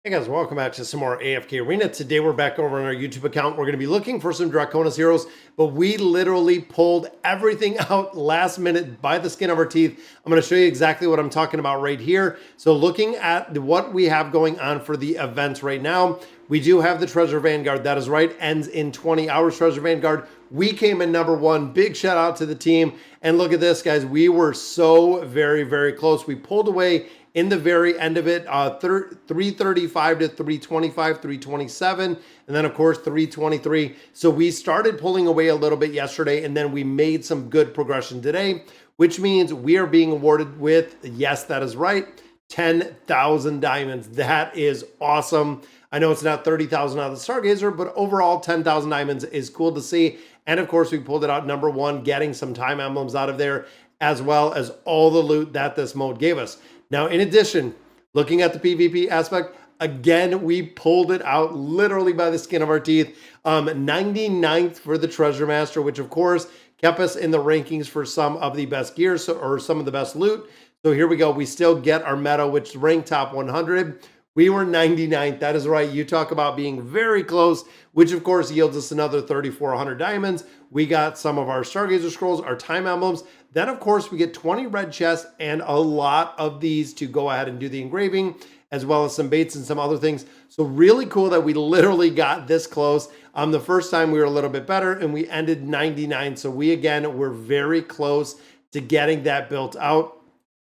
Hey guys, welcome back to some more AFK Arena. Today we're back over on our YouTube account. We're going to be looking for some Draconis heroes, but we literally pulled everything out last minute by the skin of our teeth. I'm going to show you exactly what I'm talking about right here. So looking at what we have going on for the events right now, we do have the Treasure Vanguard. That is right, ends in 20 hours, Treasure Vanguard. We came in #1. Big shout out to the team. And look at this, guys. We were so very, very close. We pulled away in the very end of it, 335 to 325, 327, and then of course 323. So we started pulling away a little bit yesterday, and then we made some good progression today, which means we are being awarded with, yes, that is right, 10,000 diamonds. That is awesome. I know it's not 30,000 out of the Stargazer, but overall 10,000 diamonds is cool to see. And of course we pulled it out #1, getting some time emblems out of there, as well as all the loot that this mode gave us. Now, in addition, looking at the PvP aspect, again, we pulled it out literally by the skin of our teeth. 99th for the Treasure Master, which of course kept us in the rankings for some of the best gears or some of the best loot. So here we go. We still get our meta, which ranked top 100. We were 99th. That is right. You talk about being very close, which of course yields us another 3,400 diamonds. We got some of our Stargazer scrolls, our time emblems. Then of course we get 20 red chests and a lot of these to go ahead and do the engraving, as well as some baits and some other things. So really cool that we literally got this close. The first time we were a little bit better and we ended 99. So we again were very close to getting that built out.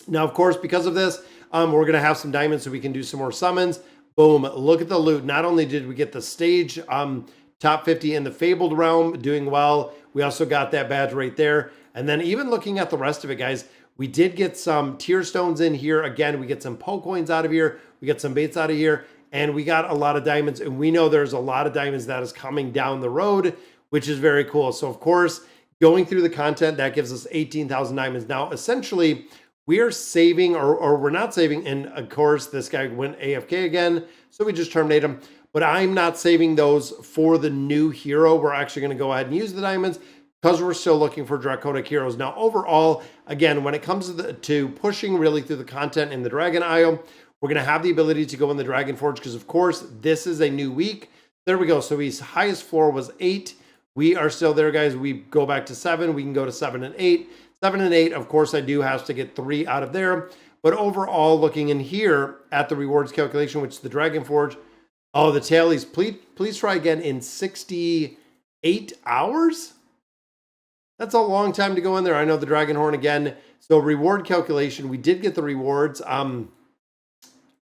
Now, of course, because of this, we're going to have some diamonds so we can do some more summons. Boom. Look at the loot. Not only did we get the stage top 50 in the Fabled realm, doing well, we also got that badge right there. And then even looking at the rest of it, guys, we did get some tier stones in here. Again, we get some Poe coins out of here. We get some baits out of here. And we got a lot of diamonds. And we know there's a lot of diamonds that is coming down the road, which is very cool. So, of course, going through the content, that gives us 18,000 diamonds. Now, essentially, we are saving, or we're not saving, and of course, this guy went AFK again, so we just terminate him. But I'm not saving those for the new hero. We're actually going to go ahead and use the diamonds because we're still looking for Draconic heroes. Now, overall, again, when it comes to pushing really through the content in the Dragon Isle, we're going to have the ability to go in the Dragon Forge because, of course, this is a new week. There we go. So his highest floor was 8. We are still there, guys. We go back to 7. We can go to 7 and 8. 7 and 8, of course, I do have to get 3 out of there. But overall, looking in here at the rewards calculation, which is the Dragon Forge, oh, the tailies, please try again in 68 hours? That's a long time to go in there. I know the Dragon Horn again. So reward calculation, we did get the rewards.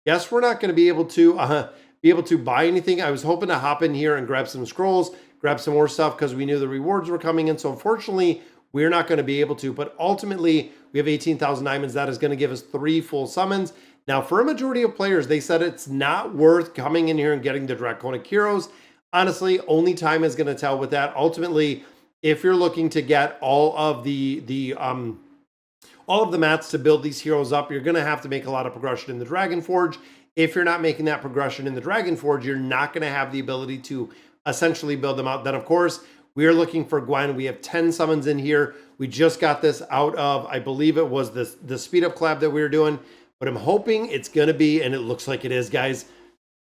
Yes, we're not going to be able to buy anything. I was hoping to hop in here and grab some scrolls, grab some more stuff because we knew the rewards were coming in. So unfortunately, we're not going to be able to, but ultimately we have 18,000 diamonds. That is going to give us 3 full summons. Now, for a majority of players, they said it's not worth coming in here and getting the Draconic heroes. Honestly, only time is going to tell with that. Ultimately, if you're looking to get all of the mats to build these heroes up, you're going to have to make a lot of progression in the Dragon Forge. If you're not making that progression in the Dragon Forge, you're not going to have the ability to essentially build them out. Then, of course, we are looking for Gwen. We have 10 summons in here. We just got this out of, I believe it was the speed up collab that we were doing, but I'm hoping it's going to be, and it looks like it is, guys.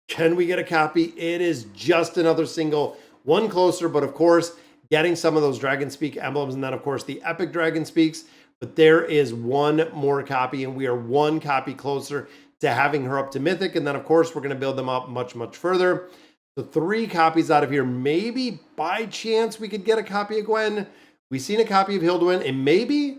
Can we get a copy? It is just another single, one closer, but of course, getting some of those Dragon Speak emblems, and then of course the Epic Dragon Speaks, but there is one more copy, and we are one copy closer to having her up to Mythic, and then of course, we're going to build them up much, much further. So 3 copies out of here. Maybe by chance we could get a copy of Gwen. We've seen a copy of Hilduin, and maybe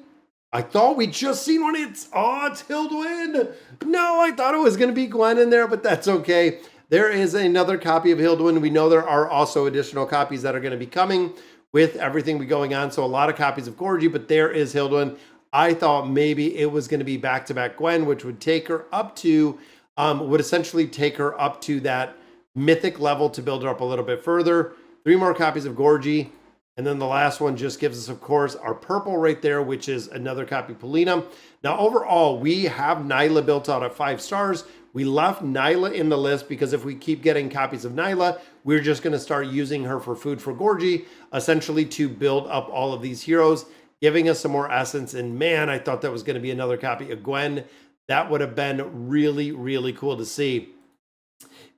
I thought we just seen one. It's Hilduin. No, I thought it was going to be Gwen in there, but that's okay. There is another copy of Hilduin. We know there are also additional copies that are going to be coming with everything going on. So a lot of copies of Gorgie, but there is Hilduin. I thought maybe it was going to be back-to-back Gwen, which would take her up to, would essentially take her up to that Mythic level to build her up a little bit further. 3 more copies of Gorgie. And then the last one just gives us, of course, our purple right there, which is another copy of Polina. Now, overall, we have Nyla built out at 5 stars. We left Nyla in the list because if we keep getting copies of Nyla, we're just going to start using her for food for Gorgie, essentially to build up all of these heroes, giving us some more essence. And man, I thought that was going to be another copy of Gwen. That would have been really, really cool to see.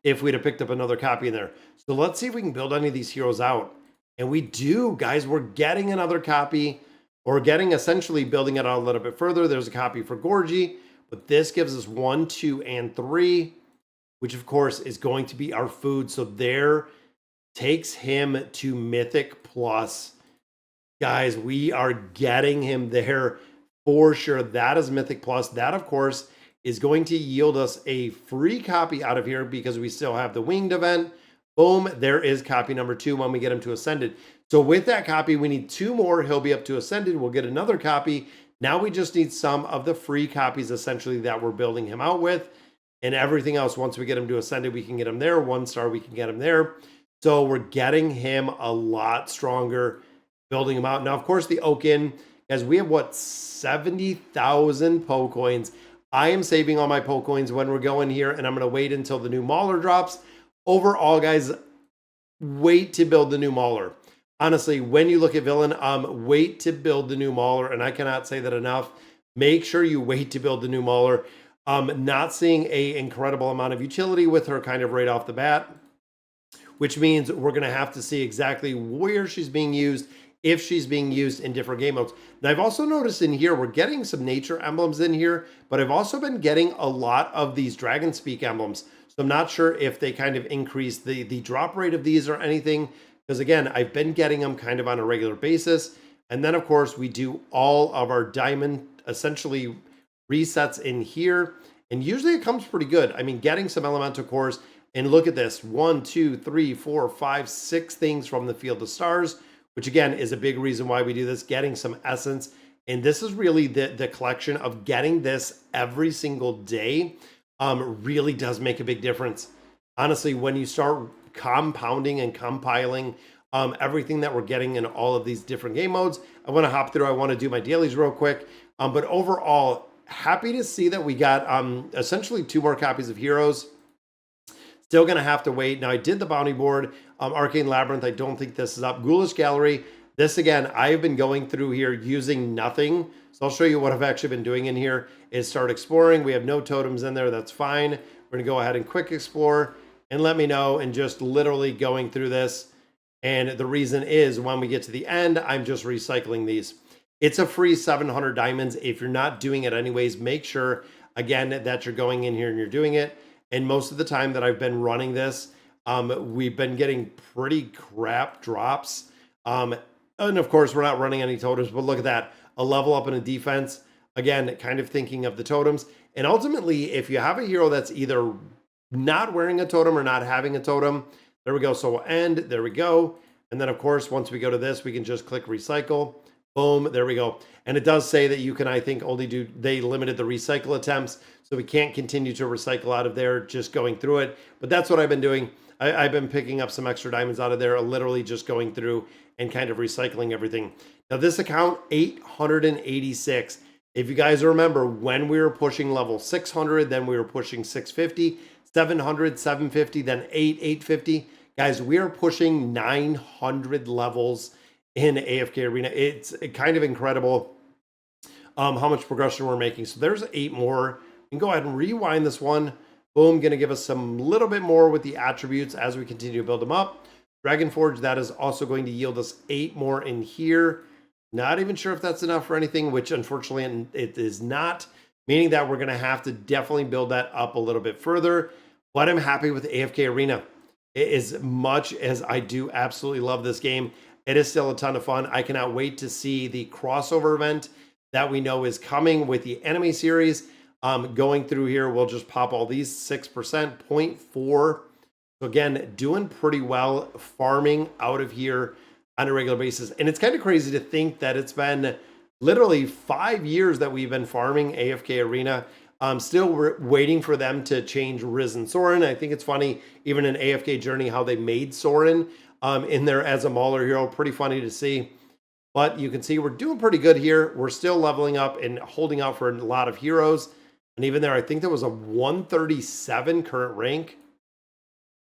if we'd have picked up another copy in there. So let's see if we can build any of these heroes out. And we do, guys. We're getting another copy, or getting essentially building it out a little bit further. There's a copy for Gorgie, but this gives us 1, 2, and 3, which of course is going to be our food. So there takes him to Mythic Plus. Guys, we are getting him there for sure. That is Mythic Plus. That, of course, is going to yield us a free copy out of here because we still have the winged event. Boom, there is copy number 2 when we get him to Ascended. So with that copy, we need 2 more. He'll be up to Ascended. We'll get another copy. Now we just need some of the free copies, essentially, that we're building him out with. And everything else, once we get him to Ascended, we can get him there. 1 star, we can get him there. So we're getting him a lot stronger, building him out. Now, of course, the Oaken, as we have, what, 70,000 Poe coins. I am saving all my Poe coins when we're going here, and I'm going to wait until the new Mauler drops. Overall, guys, wait to build the new Mauler. Honestly, when you look at Villain, wait to build the new Mauler, and I cannot say that enough. Make sure you wait to build the new Mauler. Not seeing an incredible amount of utility with her kind of right off the bat, which means we're going to have to see exactly where she's being used, if she's being used in different game modes. Now, I've also noticed in here, we're getting some nature emblems in here, but I've also been getting a lot of these Dragon Speak emblems. So I'm not sure if they kind of increase the drop rate of these or anything, because again, I've been getting them kind of on a regular basis. And then, of course, we do all of our diamond, essentially, resets in here. And usually it comes pretty good. I mean, getting some elemental cores, and look at this, 1, 2, 3, 4, 5, 6 things from the Field of Stars, which again is a big reason why we do this, getting some essence. And this is really the collection of getting this every single day. Really does make a big difference. Honestly, when you start compounding and compiling everything that we're getting in all of these different game modes, I want to hop through. I want to do my dailies real quick. But overall, happy to see that we got essentially 2 more copies of heroes. Still going to have to wait. Now, I did the bounty board. Arcane Labyrinth, I don't think this is up. Ghoulish Gallery. This, again, I've been going through here using nothing. So I'll show you what I've actually been doing in here is start exploring. We have no totems in there. That's fine. We're going to go ahead and quick explore and let me know, and just literally going through this. And the reason is when we get to the end, I'm just recycling these. It's a free 700 diamonds. If you're not doing it anyways, make sure, again, that you're going in here and you're doing it. And most of the time that I've been running this, we've been getting pretty crap drops. And of course, we're not running any totems, but look at that. A level up in a defense. Again, kind of thinking of the totems. And ultimately, if you have a hero that's either not wearing a totem or not having a totem, there we go. So we'll end. There we go. And then, of course, once we go to this, we can just click recycle. Boom. There we go. And it does say that you can, I think, only do, they limited the recycle attempts. So we can't continue to recycle out of there just going through it. But that's what I've been doing. I've been picking up some extra diamonds out of there, literally just going through and kind of recycling everything. Now, this account, 886. If you guys remember, when we were pushing level 600, then we were pushing 650, 700, 750, then 850. Guys, we are pushing 900 levels in AFK Arena. It's kind of incredible how much progression we're making. So there's 8 more. You can go ahead and rewind this one. Boom, going to give us some little bit more with the attributes as we continue to build them up. Dragon Forge, that is also going to yield us 8 more in here. Not even sure if that's enough for anything, which unfortunately it is not, meaning that we're going to have to definitely build that up a little bit further. But I'm happy with AFK Arena. As much as I do absolutely love this game, it is still a ton of fun. I cannot wait to see the crossover event that we know is coming with the anime series. Going through here, we'll just pop all these 6%, 0.4. So again, doing pretty well, farming out of here on a regular basis. And it's kind of crazy to think that it's been literally 5 years that we've been farming AFK Arena. Still waiting for them to change Risen Soren. I think it's funny, even in AFK Journey, how they made Soren in there as a Mauler hero. Pretty funny to see. But you can see we're doing pretty good here. We're still leveling up and holding out for a lot of heroes. And even there, I think there was a 137 current rank,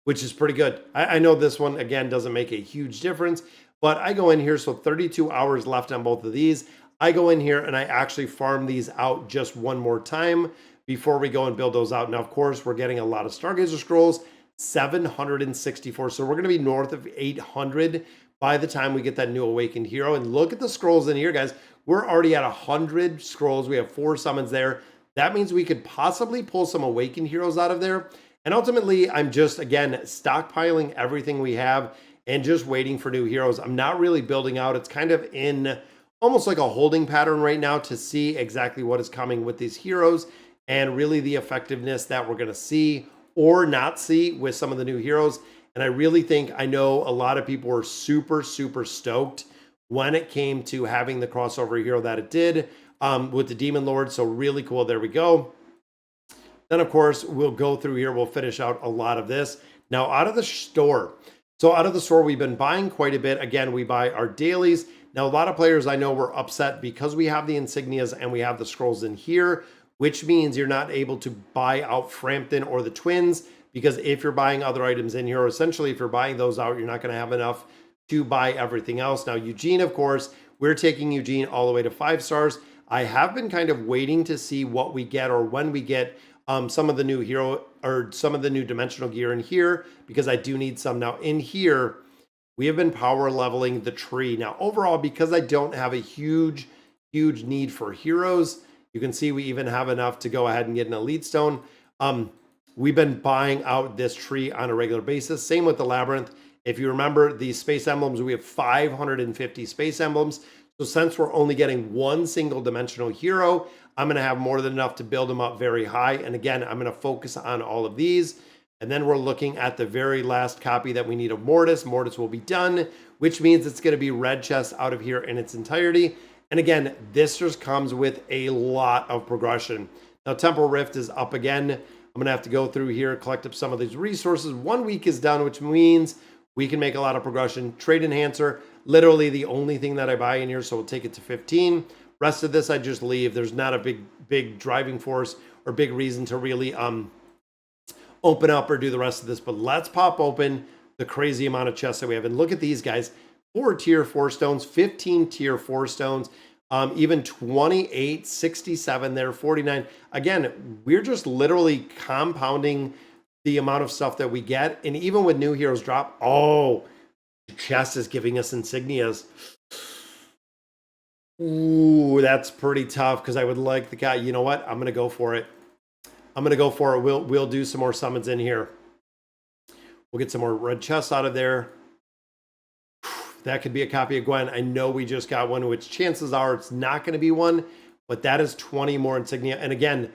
which is pretty good. I know this one, again, doesn't make a huge difference. But I go in here, so 32 hours left on both of these. I go in here and I actually farm these out just one more time before we go and build those out. Now, of course, we're getting a lot of Stargazer Scrolls. 764. So we're going to be north of 800 by the time we get that new awakened hero. And look at the scrolls in here, guys. We're already at 100 scrolls. We have 4 summons there. That means we could possibly pull some awakened heroes out of there. And ultimately, I'm just, again, stockpiling everything we have and just waiting for new heroes. I'm not really building out. It's kind of in almost like a holding pattern right now to see exactly what is coming with these heroes and really the effectiveness that we're going to see or not see with some of the new heroes. And I really think, I know a lot of people were super, super stoked when it came to having the crossover hero that it did with the Demon Lord. So really cool. There we go. Then, of course, we'll go through here. We'll finish out a lot of this. Now, out of the store. So out of the store, we've been buying quite a bit. Again, we buy our dailies. Now, a lot of players I know were upset because we have the insignias and we have the scrolls in here, which means you're not able to buy out Frampton or the twins, because if you're buying other items in here, essentially if you're buying those out, you're not going to have enough to buy everything else. Now, Eugene, of course, we're taking Eugene all the way to 5 stars. I have been kind of waiting to see what we get or when we get some of the new hero or some of the new dimensional gear in here, because I do need some. Now in here, we have been power leveling the tree. Now overall, because I don't have a huge need for heroes, you can see we even have enough to go ahead and get an elite stone. We've been buying out this tree on a regular basis. Same with the labyrinth. If you remember the space emblems, we have 550 space emblems. So since we're only getting one single dimensional hero, I'm going to have more than enough to build them up very high. And again, I'm going to focus on all of these. And then we're looking at the very last copy that we need of Mortis. Mortis will be done, which means it's going to be red chest out of here in its entirety. And again, this just comes with a lot of progression. Now, Temporal Rift is up again. I'm going to have to go through here, collect up some of these resources. 1 week is done, which means we can make a lot of progression. Trade Enhancer, literally the only thing that I buy in here, so we'll take it to 15. Rest of this, I just leave. There's not a big driving force or big reason to really open up or do the rest of this. But let's pop open the crazy amount of chests that we have. And look at these guys. 4 tier 4 stones, 15 tier 4 stones, even 28, 67 there, 49. Again, we're just literally compounding the amount of stuff that we get. And even with new heroes drop, oh, the chest is giving us insignias. Ooh, that's pretty tough because I would like the guy. You know what? I'm going to go for it. I'm going to go for it. We'll do some more summons in here. We'll get some more red chests out of there. That could be a copy of Gwen. I know we just got one, which chances are it's not going to be one, but that is 20 more insignia. And again,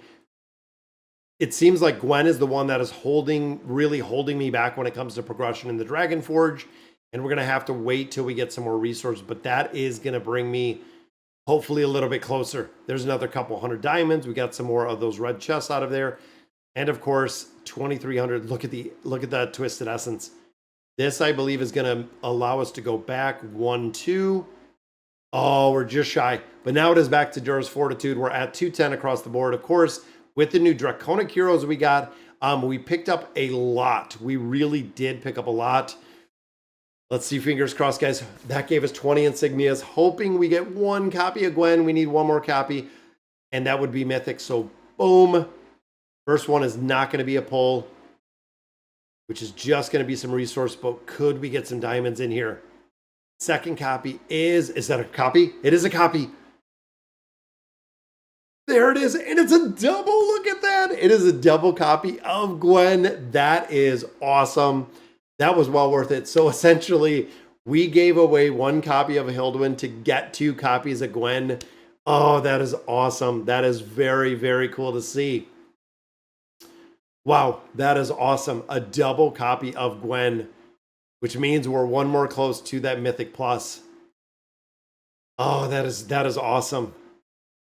it seems like Gwen is the one that is really holding me back when it comes to progression in the Dragon Forge. And we're going to have to wait till we get some more resources, but that is going to bring me hopefully a little bit closer. There's another couple hundred diamonds. We got some more of those red chests out of there. And of course, 2,300. Look at that Twisted Essence. This, I believe, is going to allow us to go back 1, 2. Oh, we're just shy. But now it is back to Dura's Fortitude. We're at 210 across the board. Of course, with the new Draconic heroes we got, we picked up a lot. We really did pick up a lot. Let's see, fingers crossed, guys. That gave us 20 insignias. Hoping we get 1 copy of Gwen. We need 1 more copy, and that would be mythic. So, boom. First one is not going to be a pull, which is just going to be some resource, but could we get some diamonds in here? Second copy is that a copy? It is a copy. There it is, and it's a double. Look at that. It is a double copy of Gwen. That is awesome. That was well worth it. So essentially, we gave away 1 copy of Hilduin to get 2 copies of Gwen. Oh, that is awesome. That is very, very cool to see. Wow, that is awesome. A double copy of Gwen, which means we're 1 more close to that Mythic Plus. Oh, that is awesome.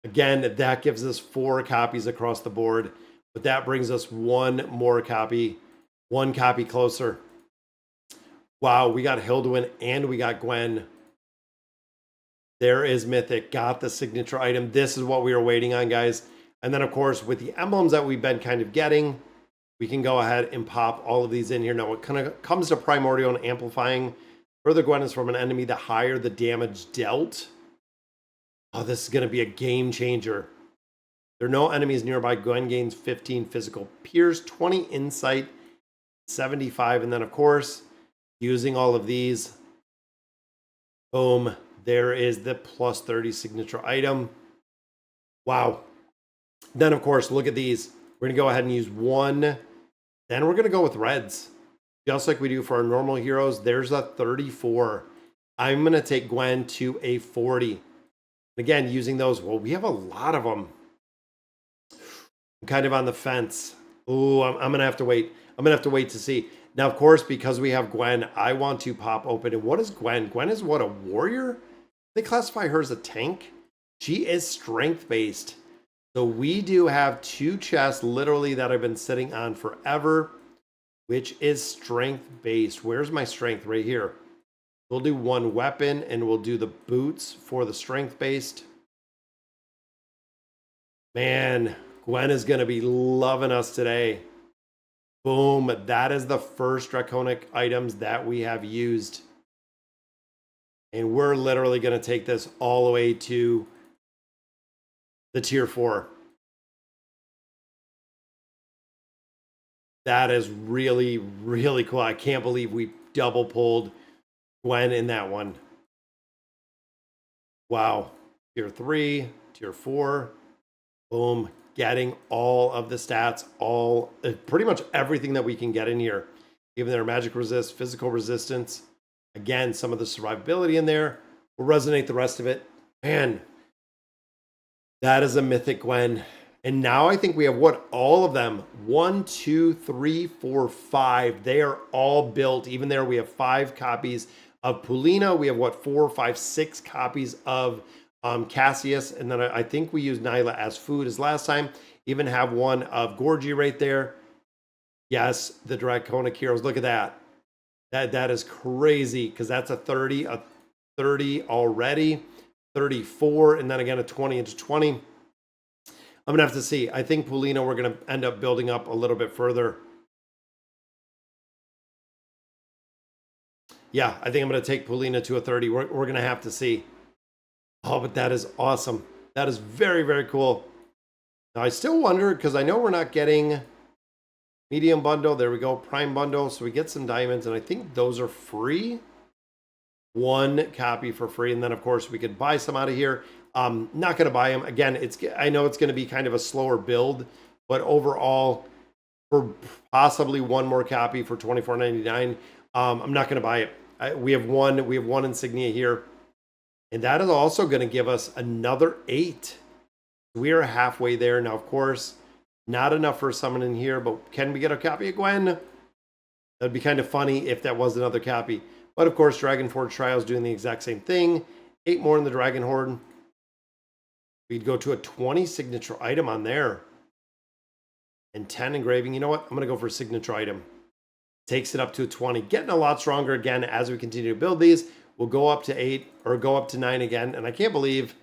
Again, that gives us 4 copies across the board, but that brings us 1 more copy, 1 copy closer. Wow, we got Hilduin and we got Gwen. There is Mythic. Got the signature item. This is what we were waiting on, guys. And then, of course, with the emblems that we've been kind of getting, we can go ahead and pop all of these in here. Now, when it kind of comes to Primordial and amplifying, further Gwen is from an enemy, the higher the damage dealt. Oh, this is going to be a game changer. There are no enemies nearby. Gwen gains 15 physical pierce, 20 insight, 75. And then, of course, using all of these, boom, there is the plus 30 signature item. Wow. Then, of course, look at these. We're going to go ahead and use one. Then we're going to go with reds, just like we do for our normal heroes. There's a 34. I'm going to take Gwen to a 40. Again, using those, well, we have a lot of them. I'm kind of on the fence. Oh, I'm going to have to wait. I'm going to have to wait to see. Now, of course, because we have Gwen, I want to pop open. And what is Gwen? Gwen is what, a warrior? They classify her as a tank. She is strength-based. So we do have 2 chests literally that I've been sitting on forever, which is strength-based. Where's my strength? Right here. We'll do 1 weapon and we'll do the boots for the strength-based. Man, Gwen is going to be loving us today. Boom. That is the first draconic items that we have used. And we're literally going to take this all the way to the tier 4. That is really, really cool. I can't believe we double pulled Gwen in that one. Wow. Tier 3, tier 4. Boom. Getting all of the stats, pretty much everything that we can get in here. Even their magic resist, physical resistance. Again, some of the survivability in there. We'll resonate the rest of it. Man, that is a mythic Gwen. And now I think we have what? All of them. 1, 2, 3, 4, 5. They are all built. Even there, we have 5 copies of Paulina. We have what? 4, 5, 6 copies of Cassius. And then I think we used Nyla as food as last time. Even have one of Gorgie right there. Yes, the Draconic Heroes. Look at that. That is crazy because that's a 30 already. 34, and then again a 20 into 20. I'm going to have to see. I think Paulina we're going to end up building up a little bit further. Yeah, I think I'm going to take Paulina to a 30. We're going to have to see. Oh, but that is awesome. That is very, very cool. Now, I still wonder, because I know we're not getting medium bundle. There we go, prime bundle. So we get some diamonds, and I think those are free. 1 copy for free. And then, of course, we could buy some out of here. Not going to buy them. Again, I know it's going to be kind of a slower build, but overall, for possibly 1 more copy for $24.99, I'm not going to buy it. We have one insignia here. And that is also going to give us another 8. We are halfway there. Now, of course, not enough for someone in here, but can we get a copy of Gwen? That'd be kind of funny if that was another copy. But, of course, Dragon Forge Trials doing the exact same thing. 8 more in the Dragon Horde. We'd go to a 20 signature item on there. And 10 engraving. You know what? I'm going to go for a signature item. Takes it up to a 20. Getting a lot stronger again as we continue to build these. We'll go up to 8 or go up to 9 again. And I can't believe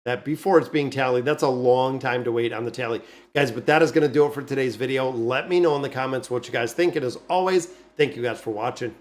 that before it's being tallied, that's a long time to wait on the tally. Guys, but that is going to do it for today's video. Let me know in the comments what you guys think. And as always, thank you guys for watching.